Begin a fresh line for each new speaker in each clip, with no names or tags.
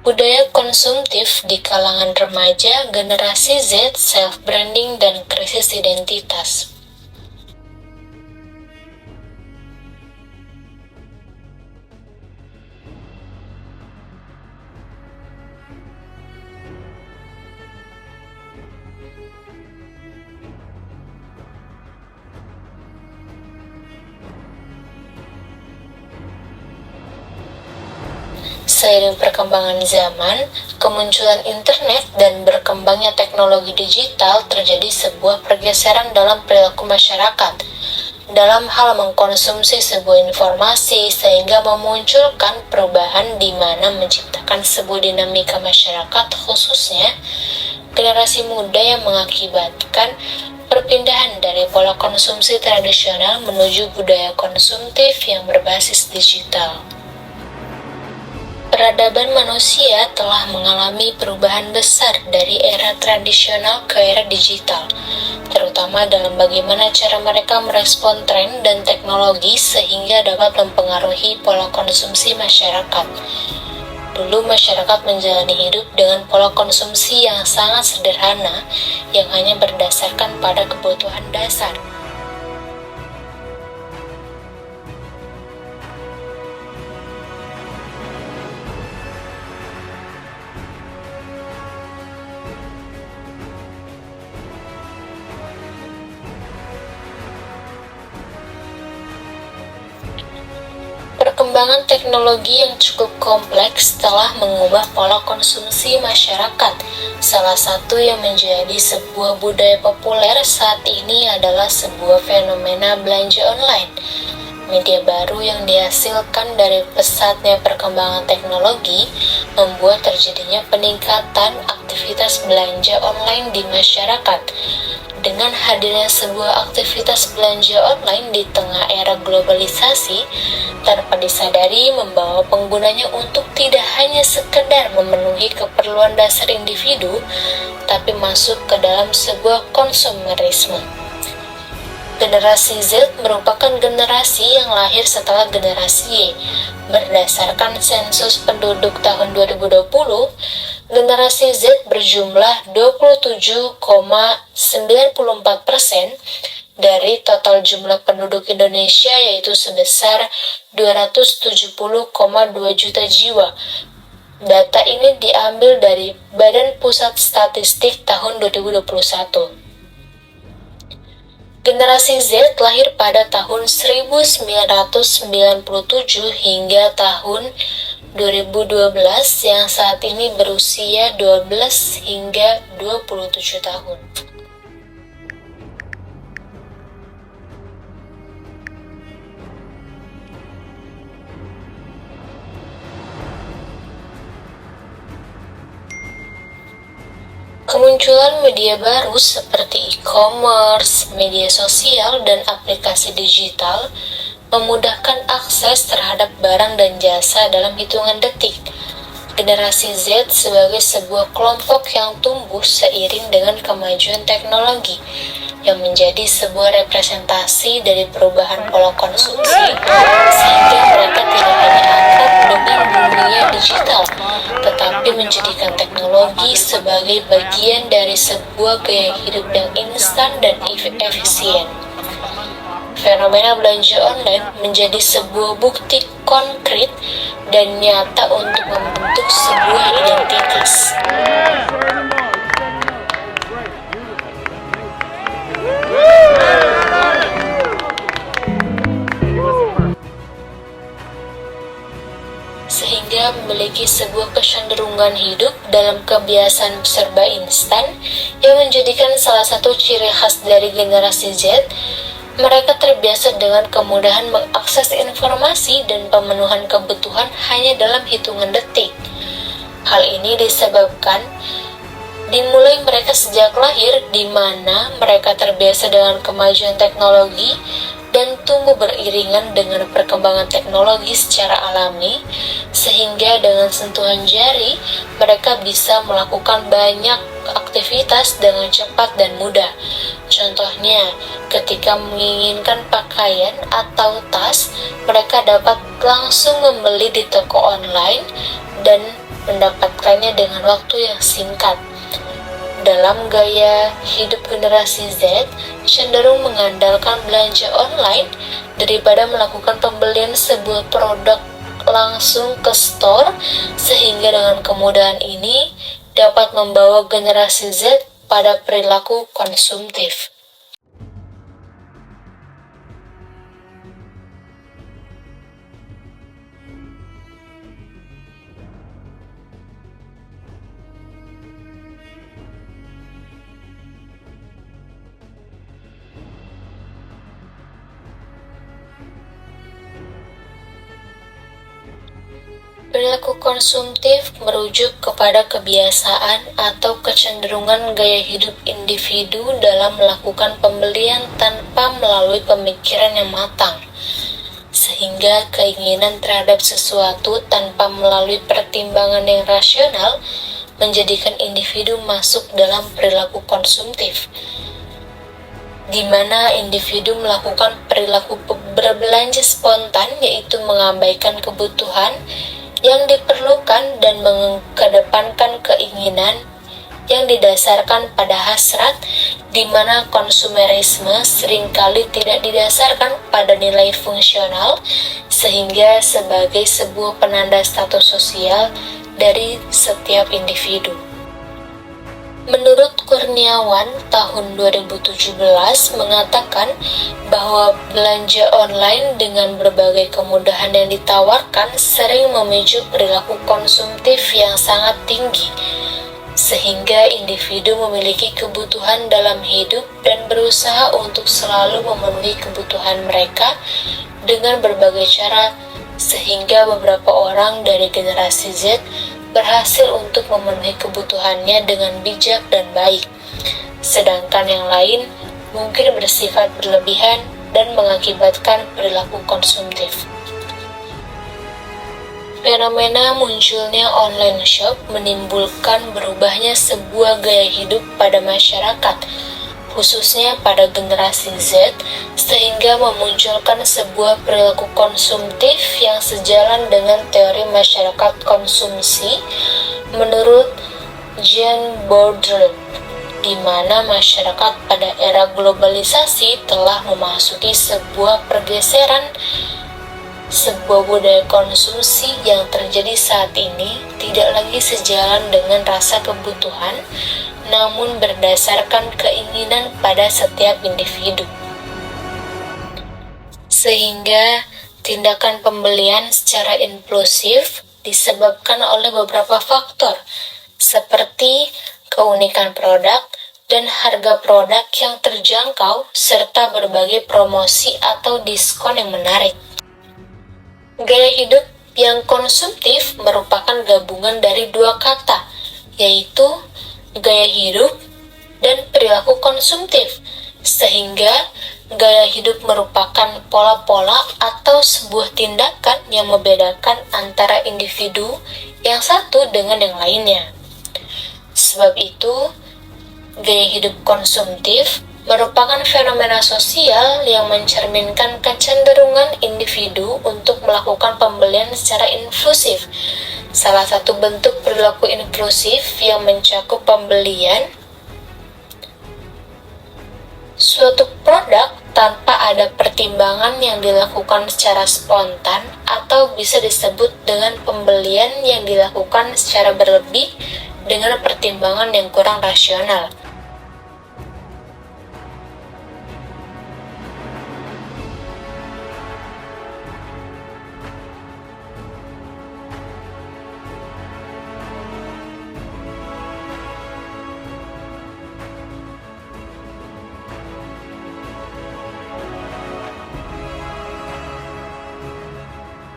Budaya konsumtif di kalangan remaja, generasi Z, self-branding, dan krisis identitas. Seiring perkembangan zaman, kemunculan internet dan berkembangnya teknologi digital terjadi sebuah pergeseran dalam perilaku masyarakat dalam hal mengkonsumsi sebuah informasi sehingga memunculkan perubahan di mana menciptakan sebuah dinamika masyarakat khususnya generasi muda yang mengakibatkan perpindahan dari pola konsumsi tradisional menuju budaya konsumtif yang berbasis digital. Peradaban manusia telah mengalami perubahan besar dari era tradisional ke era digital, terutama dalam bagaimana cara mereka merespon tren dan teknologi sehingga dapat mempengaruhi pola konsumsi masyarakat. Dulu masyarakat menjalani hidup dengan pola konsumsi yang sangat sederhana yang hanya berdasarkan pada kebutuhan dasar. Perkembangan teknologi yang cukup kompleks telah mengubah pola konsumsi masyarakat. Salah satu yang menjadi sebuah budaya populer saat ini adalah sebuah fenomena belanja online. Media baru yang dihasilkan dari pesatnya perkembangan teknologi membuat terjadinya peningkatan aktivitas belanja online di masyarakat. Dengan hadirnya sebuah aktivitas belanja online di tengah era globalisasi, tanpa disadari membawa penggunanya untuk tidak hanya sekedar memenuhi keperluan dasar individu, tapi masuk ke dalam sebuah konsumerisme. Generasi Z merupakan generasi yang lahir setelah generasi Y. Berdasarkan sensus penduduk tahun 2020, generasi Z berjumlah 27,94% dari total jumlah penduduk Indonesia, yaitu sebesar 270,2 juta jiwa. Data ini diambil dari Badan Pusat Statistik tahun 2021. Generasi Z lahir pada tahun 1997 hingga tahun 2012 yang saat ini berusia 12 hingga 27 tahun. Kemunculan media baru seperti e-commerce, media sosial, dan aplikasi digital memudahkan akses terhadap barang dan jasa dalam hitungan detik. Generasi Z sebagai sebuah kelompok yang tumbuh seiring dengan kemajuan teknologi, yang menjadi sebuah representasi dari perubahan pola konsumsi, sehingga mereka tidak hanya akrab dengan dunia digital, tetapi menjadikan teknologi sebagai bagian dari sebuah gaya hidup yang instan dan efisien. Fenomena belanja online menjadi sebuah bukti konkret dan nyata untuk membentuk sebuah identitas. Sehingga memiliki sebuah kecenderungan hidup dalam kebiasaan serba instan yang menjadikan salah satu ciri khas dari generasi Z. Mereka terbiasa dengan kemudahan mengakses informasi dan pemenuhan kebutuhan hanya dalam hitungan detik. Hal ini disebabkan dimulai mereka sejak lahir, di mana mereka terbiasa dengan kemajuan teknologi dan tumbuh beriringan dengan perkembangan teknologi secara alami, sehingga dengan sentuhan jari mereka bisa melakukan banyak aktivitas dengan cepat dan mudah. Contohnya, ketika menginginkan pakaian atau tas, mereka dapat langsung membeli di toko online dan mendapatkannya dengan waktu yang singkat. Dalam gaya hidup generasi Z, cenderung mengandalkan belanja online daripada melakukan pembelian sebuah produk langsung ke store, sehingga dengan kemudahan ini dapat membawa generasi Z pada perilaku konsumtif. Perilaku konsumtif merujuk kepada kebiasaan atau kecenderungan gaya hidup individu dalam melakukan pembelian tanpa melalui pemikiran yang matang, sehingga keinginan terhadap sesuatu tanpa melalui pertimbangan yang rasional menjadikan individu masuk dalam perilaku konsumtif, di mana individu melakukan perilaku berbelanja spontan, yaitu mengabaikan kebutuhan yang diperlukan dan mengedepankan keinginan yang didasarkan pada hasrat, di mana konsumerisme seringkali tidak didasarkan pada nilai fungsional, sehingga sebagai sebuah penanda status sosial dari setiap individu. Menurut Kurniawan, tahun 2017 mengatakan bahwa belanja online dengan berbagai kemudahan yang ditawarkan sering memicu perilaku konsumtif yang sangat tinggi, sehingga individu memiliki kebutuhan dalam hidup dan berusaha untuk selalu memenuhi kebutuhan mereka dengan berbagai cara, sehingga beberapa orang dari generasi Z berhasil untuk memenuhi kebutuhannya dengan bijak dan baik, sedangkan yang lain mungkin bersifat berlebihan dan mengakibatkan perilaku konsumtif. Fenomena munculnya online shop menimbulkan berubahnya sebuah gaya hidup pada masyarakat, khususnya pada generasi Z, sehingga memunculkan sebuah perilaku konsumtif yang sejalan dengan teori masyarakat konsumsi menurut Jean Bourdieu, di mana masyarakat pada era globalisasi telah memasuki sebuah pergeseran. Sebuah budaya konsumsi yang terjadi saat ini tidak lagi sejalan dengan rasa kebutuhan, namun berdasarkan keinginan pada setiap individu. Sehingga tindakan pembelian secara impulsif disebabkan oleh beberapa faktor, seperti keunikan produk dan harga produk yang terjangkau, serta berbagai promosi atau diskon yang menarik. Gaya hidup yang konsumtif merupakan gabungan dari dua kata, yaitu gaya hidup dan perilaku konsumtif, sehingga gaya hidup merupakan pola-pola atau sebuah tindakan yang membedakan antara individu yang satu dengan yang lainnya. Sebab itu, gaya hidup konsumtif merupakan fenomena sosial yang mencerminkan kecenderungan individu untuk melakukan pembelian secara impulsif. Salah satu bentuk perilaku impulsif yang mencakup pembelian suatu produk tanpa ada pertimbangan yang dilakukan secara spontan, atau bisa disebut dengan pembelian yang dilakukan secara berlebih dengan pertimbangan yang kurang rasional.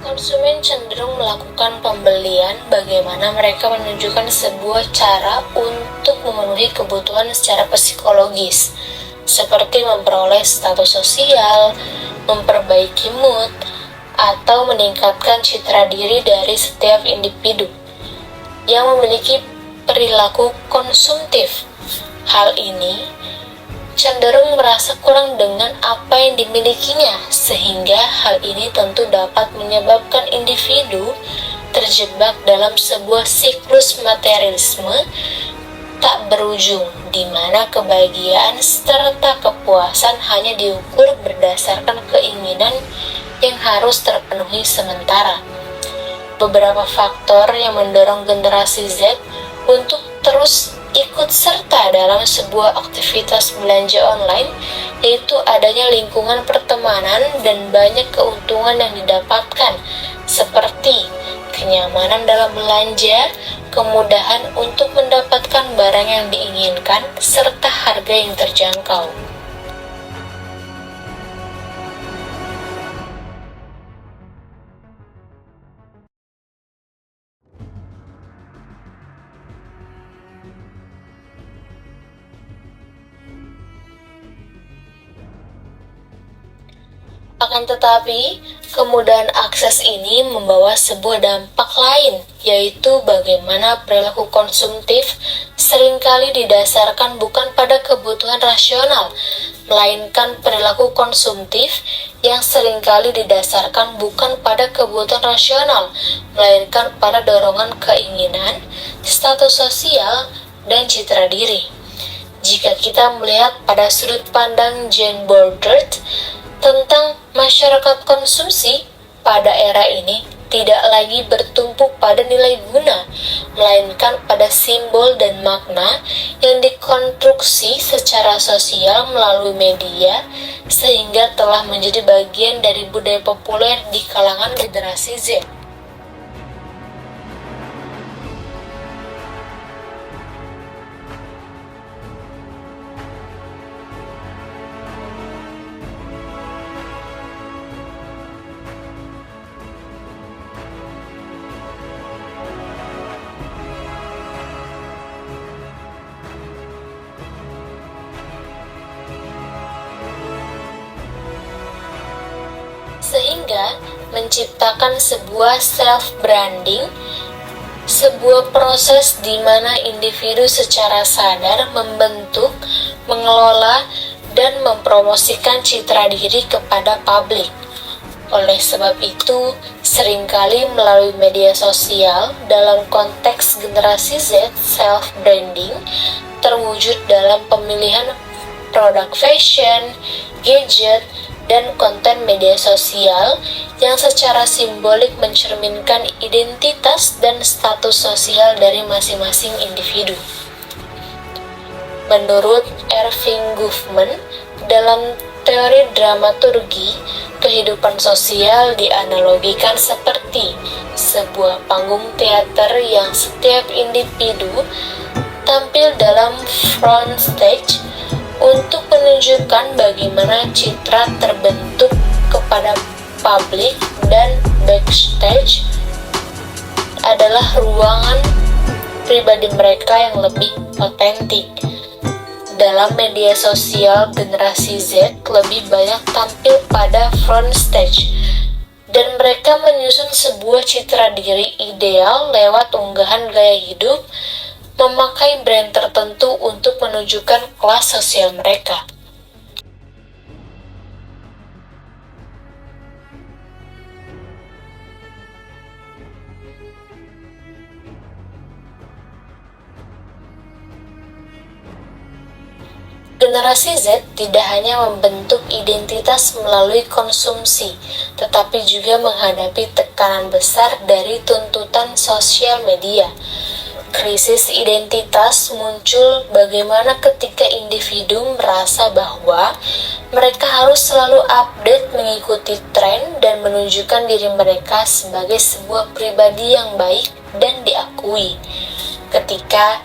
Konsumen cenderung melakukan pembelian bagaimana mereka menunjukkan sebuah cara untuk memenuhi kebutuhan secara psikologis, seperti memperoleh status sosial, memperbaiki mood, atau meningkatkan citra diri dari setiap individu yang memiliki perilaku konsumtif. Hal ini cenderung merasa kurang dengan apa yang dimilikinya, sehingga hal ini tentu dapat menyebabkan individu terjebak dalam sebuah siklus materialisme tak berujung, di mana kebahagiaan serta kepuasan hanya diukur berdasarkan keinginan yang harus terpenuhi sementara. Beberapa faktor yang mendorong generasi Z untuk terus ikut serta dalam sebuah aktivitas belanja online, yaitu adanya lingkungan pertemanan dan banyak keuntungan yang didapatkan, seperti kenyamanan dalam belanja, kemudahan untuk mendapatkan barang yang diinginkan, serta harga yang terjangkau. Akan tetapi, kemudahan akses ini membawa sebuah dampak lain, yaitu bagaimana perilaku konsumtif seringkali didasarkan bukan pada kebutuhan rasional, melainkan perilaku konsumtif yang seringkali didasarkan bukan pada kebutuhan rasional, melainkan pada dorongan keinginan, status sosial, dan citra diri. Jika kita melihat pada sudut pandang Jane Bordert tentang masyarakat konsumsi pada era ini tidak lagi bertumpu pada nilai guna, melainkan pada simbol dan makna yang dikonstruksi secara sosial melalui media, sehingga telah menjadi bagian dari budaya populer di kalangan generasi Z. Sehingga menciptakan sebuah self-branding, sebuah proses di mana individu secara sadar membentuk, mengelola, dan mempromosikan citra diri kepada publik. Oleh sebab itu, seringkali melalui media sosial dalam konteks generasi Z, self-branding terwujud dalam pemilihan produk fashion, gadget, dan konten media sosial yang secara simbolik mencerminkan identitas dan status sosial dari masing-masing individu. Menurut Erving Goffman, dalam teori dramaturgi, kehidupan sosial dianalogikan seperti sebuah panggung teater yang setiap individu tampil dalam front stage untuk menunjukkan bagaimana citra terbentuk kepada publik, dan backstage adalah ruangan pribadi mereka yang lebih otentik. Dalam media sosial, generasi Z lebih banyak tampil pada front stage, dan mereka menyusun sebuah citra diri ideal lewat unggahan gaya hidup, memakai brand tertentu untuk menunjukkan kelas sosial mereka. Generasi Z tidak hanya membentuk identitas melalui konsumsi, tetapi juga menghadapi tekanan besar dari tuntutan sosial media. Krisis identitas muncul bagaimana ketika individu merasa bahwa mereka harus selalu update mengikuti tren dan menunjukkan diri mereka sebagai sebuah pribadi yang baik dan diakui. Ketika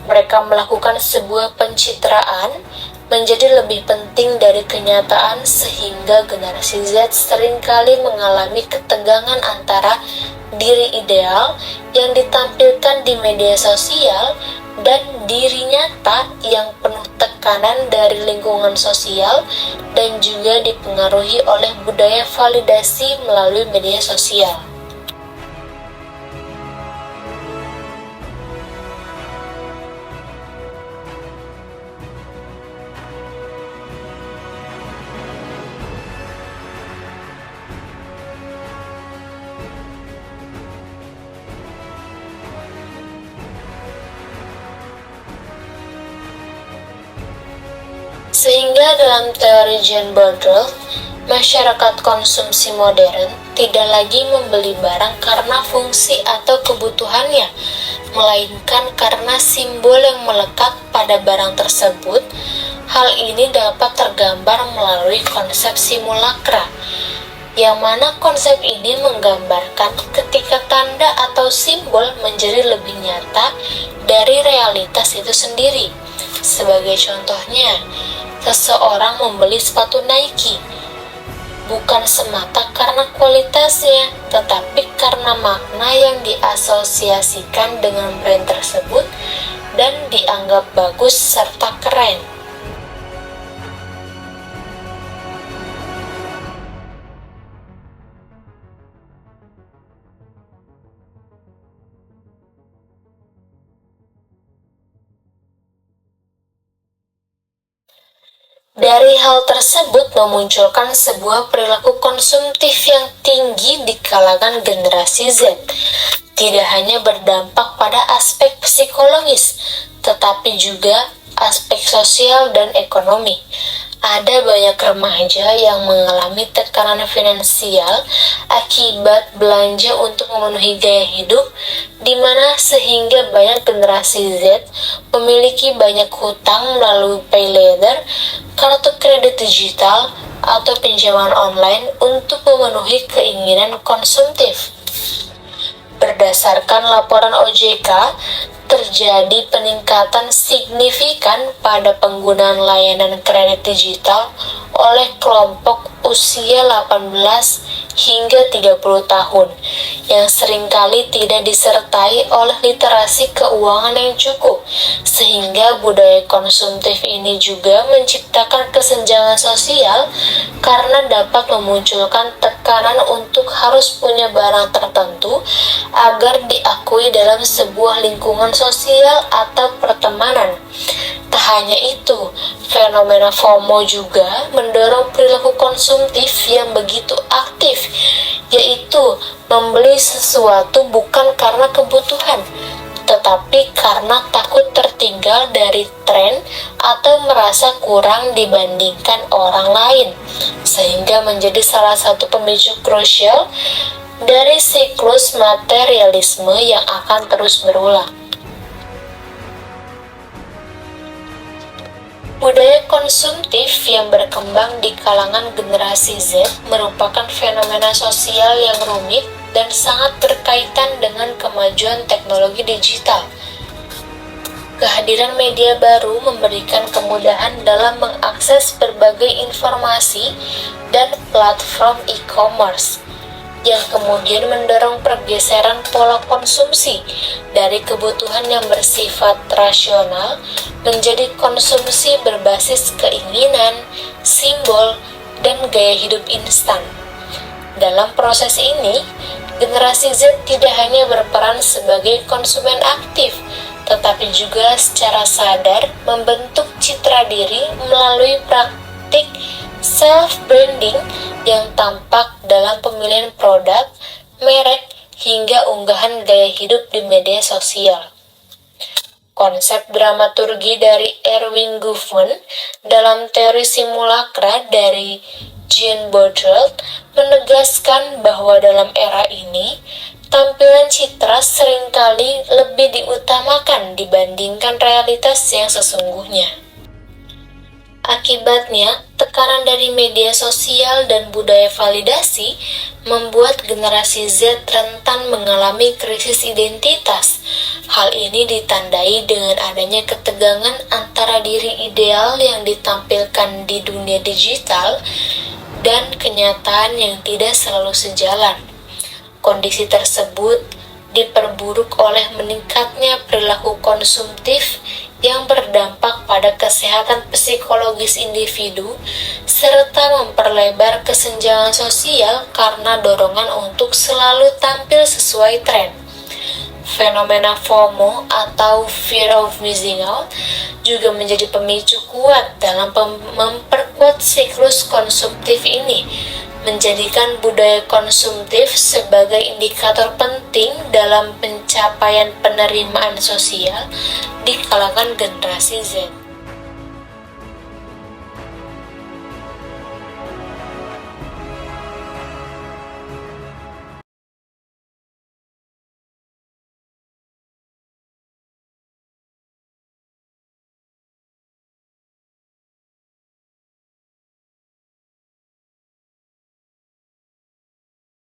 mereka melakukan sebuah pencitraan menjadi lebih penting dari kenyataan, sehingga generasi Z seringkali mengalami ketegangan antara diri ideal yang ditampilkan di media sosial dan diri nyata yang penuh tekanan dari lingkungan sosial dan juga dipengaruhi oleh budaya validasi melalui media sosial. Sehingga dalam teori Jean Baudrillard, masyarakat konsumsi modern tidak lagi membeli barang karena fungsi atau kebutuhannya, melainkan karena simbol yang melekat pada barang tersebut. Hal ini dapat tergambar melalui konsep simulakra, yang mana konsep ini menggambarkan ketika tanda atau simbol menjadi lebih nyata dari realitas itu sendiri. Sebagai contohnya, seseorang membeli sepatu Nike bukan semata karena kualitasnya, tetapi karena makna yang diasosiasikan dengan brand tersebut dan dianggap bagus serta keren. Dari hal tersebut memunculkan sebuah perilaku konsumtif yang tinggi di kalangan generasi Z. Tidak hanya berdampak pada aspek psikologis, tetapi juga aspek sosial dan ekonomi. Ada banyak remaja yang mengalami tekanan finansial akibat belanja untuk memenuhi gaya hidup, di mana sehingga banyak generasi Z memiliki banyak hutang melalui pay later, kartu kredit digital, atau pinjaman online untuk memenuhi keinginan konsumtif. Berdasarkan laporan OJK, terjadi peningkatan signifikan pada penggunaan layanan kredit digital oleh kelompok usia 18 hingga 30 tahun yang seringkali tidak disertai oleh literasi keuangan yang cukup, sehingga budaya konsumtif ini juga menciptakan kesenjangan sosial karena dapat memunculkan tekanan untuk harus punya barang tertentu agar diakui dalam sebuah lingkungan sosial atau pertemanan. Tak hanya itu, fenomena FOMO juga mendorong perilaku konsumtif yang begitu aktif, yaitu membeli sesuatu bukan karena kebutuhan, tetapi karena takut tertinggal dari tren atau merasa kurang dibandingkan orang lain, sehingga menjadi salah satu pemicu krusial dari siklus materialisme yang akan terus berulang. Budaya konsumtif yang berkembang di kalangan generasi Z merupakan fenomena sosial yang rumit dan sangat berkaitan dengan kemajuan teknologi digital. Kehadiran media baru memberikan kemudahan dalam mengakses berbagai informasi dan platform e-commerce, yang kemudian mendorong pergeseran pola konsumsi dari kebutuhan yang bersifat rasional menjadi konsumsi berbasis keinginan, simbol, dan gaya hidup instan. Dalam proses ini, generasi Z tidak hanya berperan sebagai konsumen aktif, tetapi juga secara sadar membentuk citra diri melalui praktik self-branding yang tampak dalam pemilihan produk, merek, hingga unggahan gaya hidup di media sosial. Konsep dramaturgi dari Erving Goffman dalam teori simulakra dari Jean Baudrillard menegaskan bahwa dalam era ini, tampilan citra seringkali lebih diutamakan dibandingkan realitas yang sesungguhnya. Akibatnya, tekanan dari media sosial dan budaya validasi membuat generasi Z rentan mengalami krisis identitas. Hal ini ditandai dengan adanya ketegangan antara diri ideal yang ditampilkan di dunia digital dan kenyataan yang tidak selalu sejalan. Kondisi tersebut diperburuk oleh meningkatnya perilaku konsumtif yang berdampak pada kesehatan psikologis individu serta memperlebar kesenjangan sosial karena dorongan untuk selalu tampil sesuai tren. Fenomena FOMO atau Fear of Missing Out juga menjadi pemicu kuat dalam memperkuat siklus konsumtif ini, menjadikan budaya konsumtif sebagai indikator penting dalam pencapaian penerimaan sosial di kalangan generasi Z.